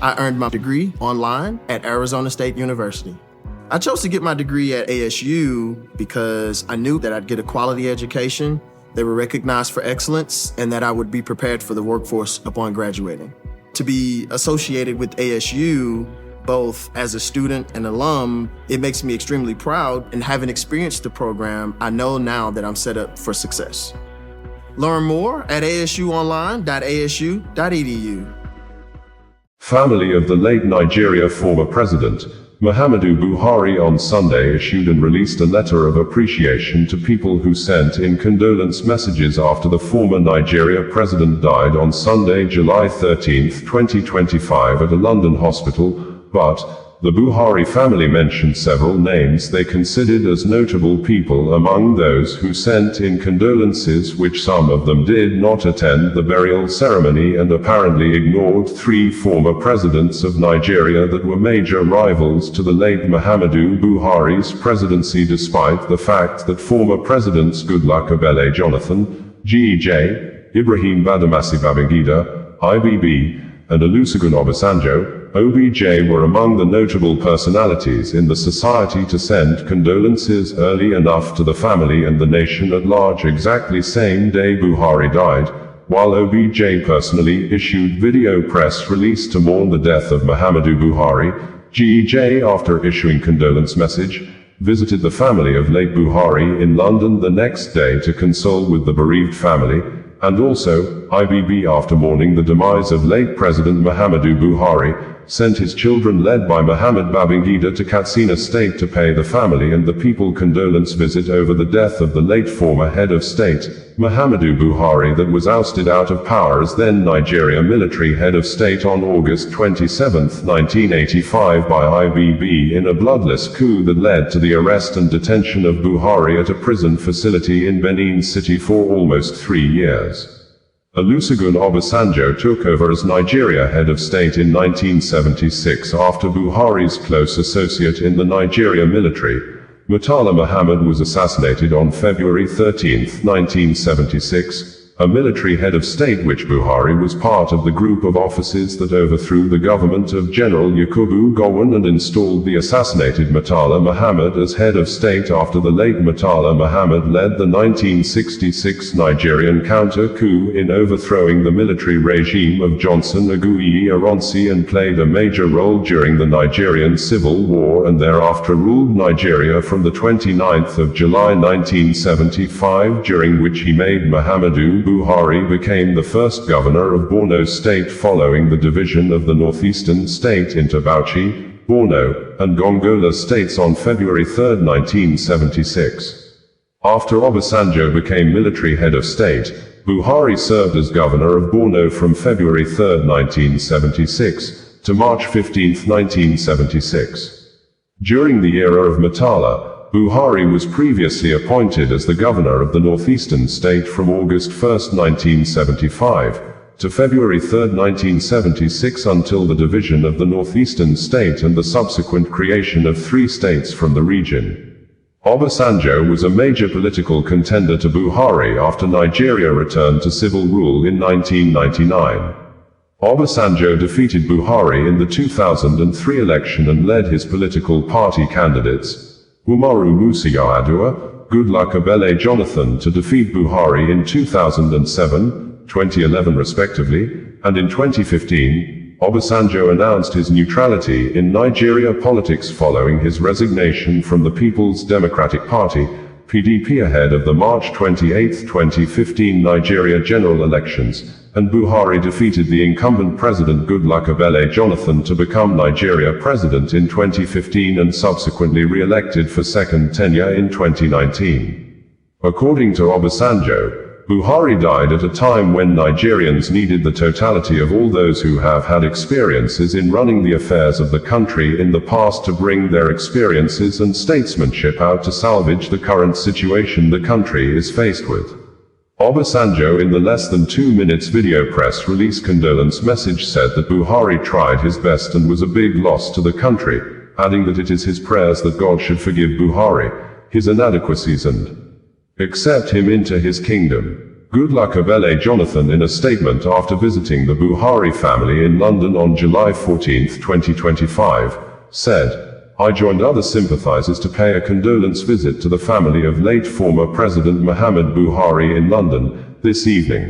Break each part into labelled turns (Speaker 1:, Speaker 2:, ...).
Speaker 1: I earned my degree online at Arizona State University. I chose to get my degree at ASU because I knew that I'd get a quality education, they were recognized for excellence, and that I would be prepared for the workforce upon graduating. To be associated with ASU, both as a student and alum, it makes me extremely proud, and having experienced the program, I know now that I'm set up for success. Learn more at asuonline.asu.edu.
Speaker 2: Family of the late Nigeria former President Muhammadu Buhari on Sunday issued and released a letter of appreciation to people who sent in condolence messages after the former Nigeria president died on Sunday, July 13, 2025 at a London hospital, but the Buhari family mentioned several names they considered as notable people among those who sent in condolences, which some of them did not attend the burial ceremony and apparently ignored three former presidents of Nigeria that were major rivals to the late Muhammadu Buhari's presidency, despite the fact that former Presidents Goodluck Ebele Jonathan, GEJ, Ibrahim Badamasi Babangida, IBB, and Olusegun Obasanjo, OBJ were among the notable personalities in the society to send condolences early enough to the family and the nation at large exactly same day Buhari died, while OBJ personally issued video press release to mourn the death of Muhammadu Buhari. GEJ, after issuing condolence message, visited the family of late Buhari in London the next day to console with the bereaved family, and also, IBB, after mourning the demise of late President Muhammadu Buhari, sent his children led by Mohammed Babangida to Katsina state to pay the family and the people condolence visit over the death of the late former head of state, Muhammadu Buhari, that was ousted out of power as then Nigeria military head of state on August 27, 1985 by IBB in a bloodless coup that led to the arrest and detention of Buhari at a prison facility in Benin City for almost 3 years. Olusegun Obasanjo took over as Nigeria head of state in 1976 after Buhari's close associate in the Nigeria military, Murtala Muhammad, was assassinated on February 13, 1976, a military head of state which Buhari was part of the group of officers that overthrew the government of General Yakubu Gowon and installed the assassinated Murtala Muhammad as head of state after the late Murtala Muhammad led the 1966 Nigerian counter-coup in overthrowing the military regime of Johnson Aguiyi Ironsi and played a major role during the Nigerian Civil War and thereafter ruled Nigeria from the 29th of July 1975, during which he made Muhammadu Buhari became the first governor of Borno State following the division of the northeastern state into Bauchi, Borno, and Gongola states on February 3, 1976. After Obasanjo became military head of state, Buhari served as governor of Borno from February 3, 1976, to March 15, 1976. During the era of Murtala, Buhari was previously appointed as the governor of the northeastern state from August 1, 1975, to February 3, 1976 until the division of the northeastern state and the subsequent creation of 3 states from the region. Obasanjo was a major political contender to Buhari after Nigeria returned to civil rule in 1999. Obasanjo defeated Buhari in the 2003 election and led his political party candidates, Umaru Musa Yar'Adua, Goodluck Ebele Jonathan, to defeat Buhari in 2007, 2011 respectively, and in 2015, Obasanjo announced his neutrality in Nigeria politics following his resignation from the People's Democratic Party, PDP, ahead of the March 28, 2015 Nigeria general elections, and Buhari defeated the incumbent President Goodluck Ebele Jonathan to become Nigeria president in 2015 and subsequently re-elected for second tenure in 2019. According to Obasanjo, Buhari died at a time when Nigerians needed the totality of all those who have had experiences in running the affairs of the country in the past to bring their experiences and statesmanship out to salvage the current situation the country is faced with. Obasanjo, in the less than 2 minutes video press release condolence message, said that Buhari tried his best and was a big loss to the country, adding that it is his prayers that God should forgive Buhari his inadequacies and accept him into his kingdom. Goodluck Ebele Jonathan, in a statement after visiting the Buhari family in London on July 14, 2025, said, "I joined other sympathizers to pay a condolence visit to the family of late former President Muhammadu Buhari in London this evening.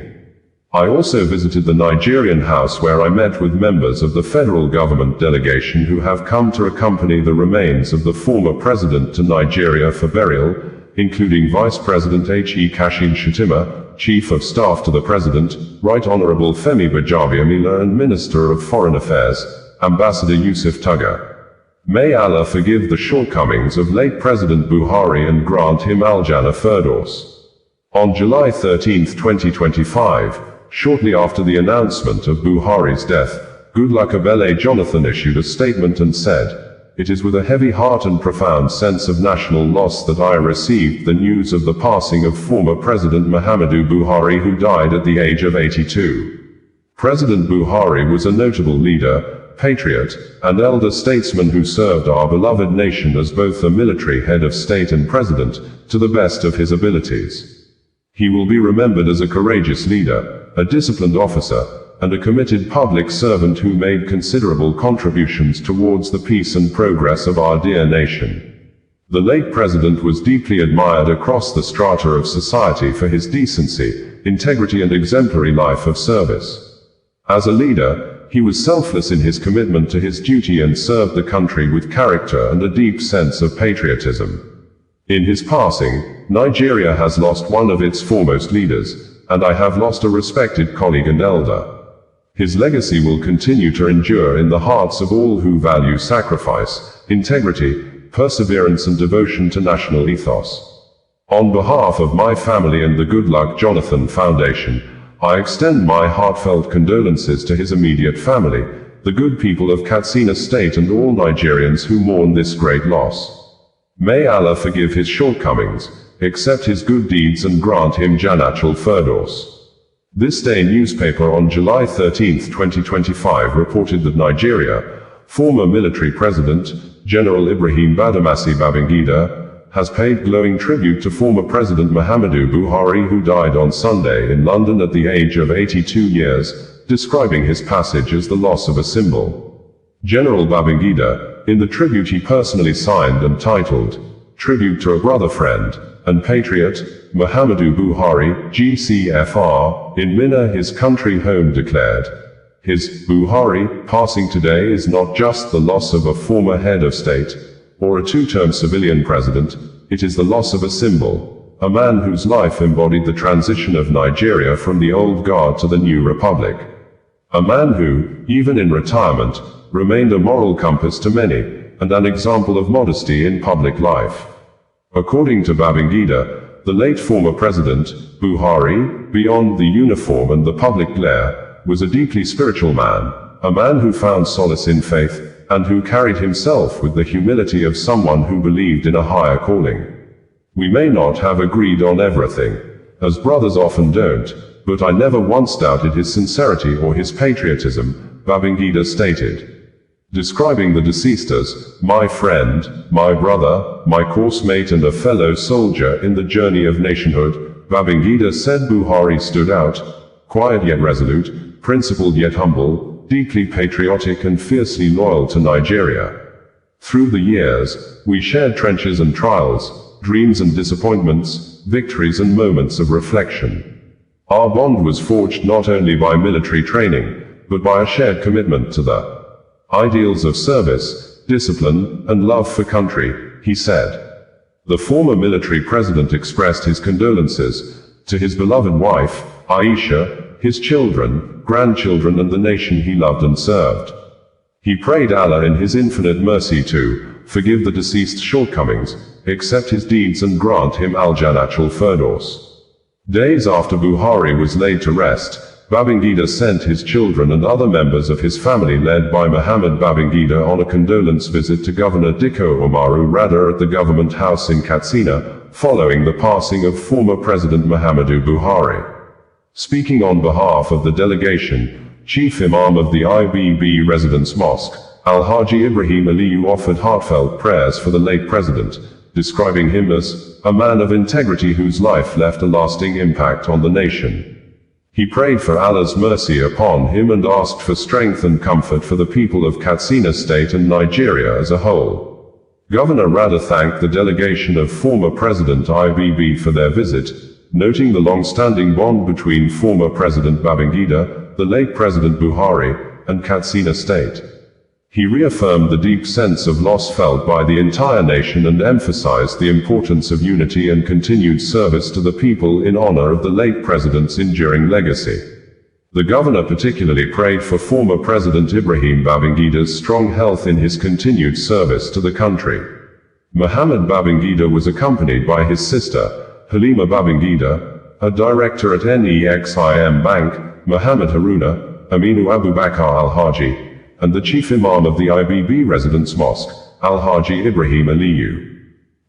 Speaker 2: I also visited the Nigerian house where I met with members of the federal government delegation who have come to accompany the remains of the former president to Nigeria for burial, including Vice President H.E. Kashin Shettima, Chief of Staff to the President, Right Honorable Femi Gbajabiamila, and Minister of Foreign Affairs, Ambassador Yusuf Tuggar. May Allah forgive the shortcomings of late President Buhari and grant him Al-Jannah Firdaus." On July 13, 2025, shortly after the announcement of Buhari's death, Goodluck Ebele Jonathan issued a statement and said, "It is with a heavy heart and profound sense of national loss that I received the news of the passing of former President Muhammadu Buhari, who died at the age of 82. President Buhari was a notable leader, patriot, and elder statesman who served our beloved nation as both a military head of state and president, to the best of his abilities. He will be remembered as a courageous leader, a disciplined officer, and a committed public servant who made considerable contributions towards the peace and progress of our dear nation. The late president was deeply admired across the strata of society for his decency, integrity, and exemplary life of service. As a leader, he was selfless in his commitment to his duty and served the country with character and a deep sense of patriotism. In his passing, Nigeria has lost one of its foremost leaders, and I have lost a respected colleague and elder. His legacy will continue to endure in the hearts of all who value sacrifice, integrity, perseverance, and devotion to national ethos. On behalf of my family and the Goodluck Jonathan Foundation, I extend my heartfelt condolences to his immediate family, the good people of Katsina State, and all Nigerians who mourn this great loss. May Allah forgive his shortcomings, accept his good deeds, and grant him Jannatul Firdaus. This Day newspaper on July 13, 2025 reported that Nigeria, former military president, General Ibrahim Badamasi Babangida, has paid glowing tribute to former President Muhammadu Buhari, who died on Sunday in London at the age of 82 years, describing his passage as the loss of a symbol. General Babangida, in the tribute he personally signed and titled, "Tribute to a Brother, Friend, and Patriot, Muhammadu Buhari, GCFR, in Minna, his country home, declared, his, Buhari, passing today is not just the loss of a former head of state, or a two-term civilian president, it is the loss of a symbol, a man whose life embodied the transition of Nigeria from the old guard to the new republic. A man who, even in retirement, remained a moral compass to many, and an example of modesty in public life." According to Babangida, the late former president, Buhari, beyond the uniform and the public glare, was a deeply spiritual man, a man who found solace in faith, and who carried himself with the humility of someone who believed in a higher calling. "We may not have agreed on everything, as brothers often don't, but I never once doubted his sincerity or his patriotism," Babangida stated. Describing the deceased as, "my friend, my brother, my coursemate, and a fellow soldier in the journey of nationhood," Babangida said Buhari stood out, quiet yet resolute, principled yet humble, deeply patriotic and fiercely loyal to Nigeria. "Through the years, we shared trenches and trials, dreams and disappointments, victories and moments of reflection. Our bond was forged not only by military training, but by a shared commitment to the ideals of service, discipline, and love for country," he said. The former military president expressed his condolences to his beloved wife, Aisha, his children, grandchildren, and the nation he loved and served. He prayed Allah in his infinite mercy to forgive the deceased's shortcomings, accept his deeds, and grant him Al-Jannatul Firdaus. Days after Buhari was laid to rest, Babangida sent his children and other members of his family, led by Mohammed Babangida, on a condolence visit to Governor Dikko Umaru Rada at the government house in Katsina, following the passing of former President Muhammadu Buhari. Speaking on behalf of the delegation, Chief Imam of the IBB Residence Mosque, Alhaji Ibrahim Aliyu, offered heartfelt prayers for the late president, describing him as a man of integrity whose life left a lasting impact on the nation. He prayed for Allah's mercy upon him and asked for strength and comfort for the people of Katsina State and Nigeria as a whole. Governor Rada thanked the delegation of former President IBB for their visit, noting the long-standing bond between former President Babangida, the late President Buhari, and Katsina State. He reaffirmed the deep sense of loss felt by the entire nation and emphasized the importance of unity and continued service to the people in honor of the late president's enduring legacy. The governor particularly prayed for former President Ibrahim Babangida's strong health in his continued service to the country. Mohammed Babangida was accompanied by his sister, Halima Babangida, a director at NEXIM Bank, Muhammad Haruna, Aminu Abubakar Al-Haji, and the chief imam of the IBB Residence Mosque, Al-Haji Ibrahim Aliyu.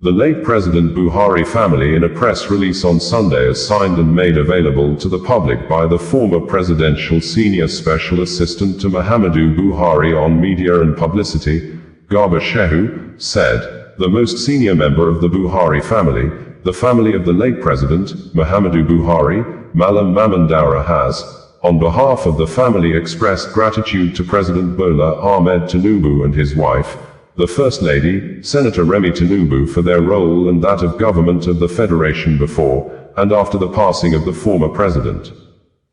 Speaker 2: The late President Buhari family in a press release on Sunday as signed and made available to the public by the former presidential senior special assistant to Muhammadu Buhari on media and publicity, Garba Shehu, said, the most senior member of the Buhari family, the family of the late President, Muhammadu Buhari, Malam Maman Daura has, on behalf of the family expressed gratitude to President Bola Ahmed Tinubu and his wife, the First Lady, Senator Remi Tinubu for their role and that of government of the Federation before and after the passing of the former president.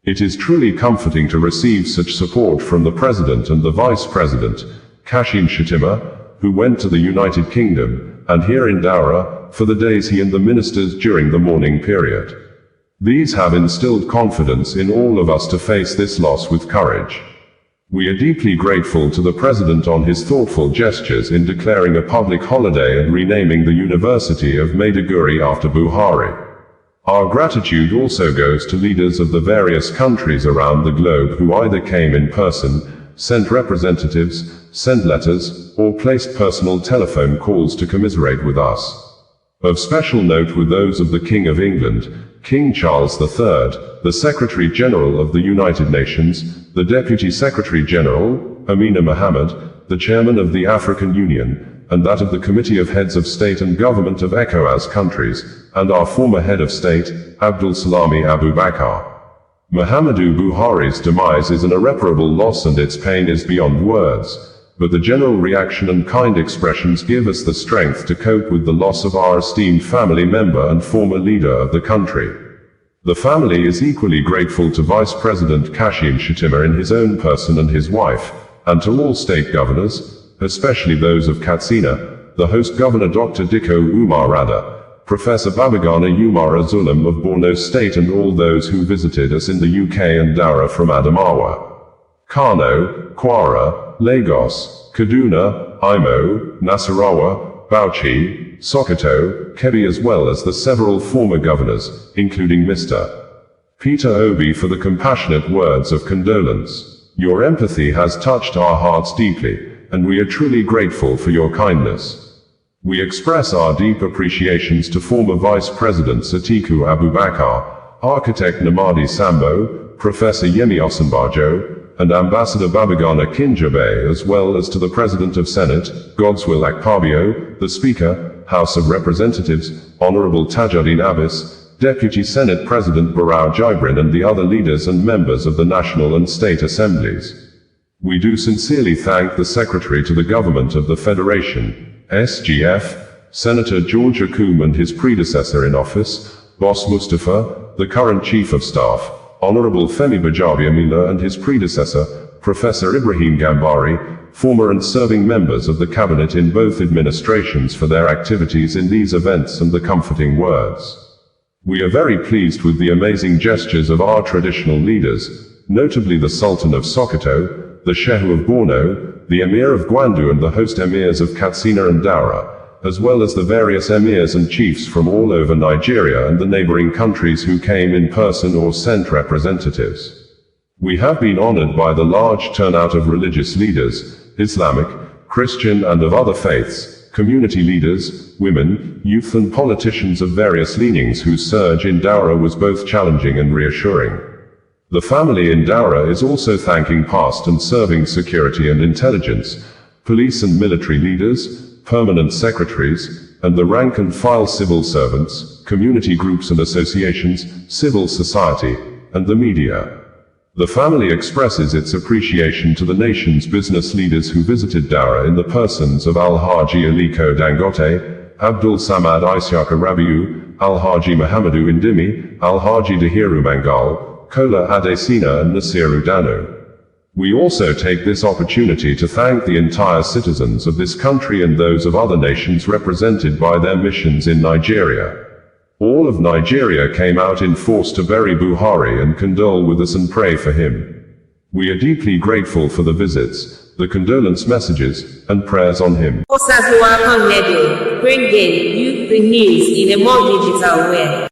Speaker 2: It is truly comforting to receive such support from the President and the Vice President, Kashim Shettima, who went to the United Kingdom, and here in Daura, for the days he and the ministers during the mourning period. These have instilled confidence in all of us to face this loss with courage. We are deeply grateful to the President on his thoughtful gestures in declaring a public holiday and renaming the University of Maiduguri after Buhari. Our gratitude also goes to leaders of the various countries around the globe who either came in person, sent representatives, sent letters, or placed personal telephone calls to commiserate with us. Of special note were those of the King of England, King Charles III, the Secretary-General of the United Nations, the Deputy Secretary-General, Amina Mohammed, the Chairman of the African Union, and that of the Committee of Heads of State and Government of ECOWAS countries, and our former Head of State, Abdul Salami Abubakar. Muhammadu Buhari's demise is an irreparable loss and its pain is beyond words. But the general reaction and kind expressions give us the strength to cope with the loss of our esteemed family member and former leader of the country. The family is equally grateful to Vice President Kashim Shettima in his own person and his wife, and to all state governors, especially those of Katsina, the host governor Dr. Dikko Umar Rada, Professor Babagana Umar Azulam of Borno State and all those who visited us in the UK and Daura from Adamawa, Kano, Kwara, Lagos, Kaduna, Imo, Nasarawa, Bauchi, Sokoto, Kebbi as well as the several former governors, including Mr. Peter Obi for the compassionate words of condolence. Your empathy has touched our hearts deeply, and we are truly grateful for your kindness. We express our deep appreciations to former Vice Presidents Atiku Abubakar, Architect Namadi Sambo, Professor Yemi Osinbajo, and Ambassador Babagana Kinjabe, as well as to the President of Senate, Godswill Akpabio, the Speaker, House of Representatives, Honorable Tajuddin Abbas, Deputy Senate President Barau Jibrin and the other leaders and members of the National and State Assemblies. We do sincerely thank the Secretary to the Government of the Federation, SGF, Senator George Akoum and his predecessor in office, Boss Mustafa, the current Chief of Staff, Honorable Femi Bajabiamila and his predecessor, Professor Ibrahim Gambari, former and serving members of the Cabinet in both administrations for their activities in these events and the comforting words. We are very pleased with the amazing gestures of our traditional leaders, notably the Sultan of Sokoto, the Shehu of Borno, the Emir of Gwandu and the host Emirs of Katsina and Daura, as well as the various emirs and chiefs from all over Nigeria and the neighboring countries who came in person or sent representatives. We have been honored by the large turnout of religious leaders, Islamic, Christian and of other faiths, community leaders, women, youth and politicians of various leanings whose surge in Daura was both challenging and reassuring. The family in Daura is also thanking past and serving security and intelligence, police and military leaders, permanent secretaries, and the rank-and-file civil servants, community groups and associations, civil society, and the media. The family expresses its appreciation to the nation's business leaders who visited Dara in the persons of Alhaji Aliko Dangote, Abdul Samad Isiaka Rabiu, Alhaji Muhammadu Indimi, Alhaji Dahiru Mangal, Kola Adesina and Nasiru Dano. We also take this opportunity to thank the entire citizens of this country and those of other nations represented by their missions in Nigeria. All of Nigeria came out in force to bury Buhari and condole with us and pray for him. We are deeply grateful for the visits, the condolence messages, and prayers on him.
Speaker 3: Bringing you the news in a more digital way.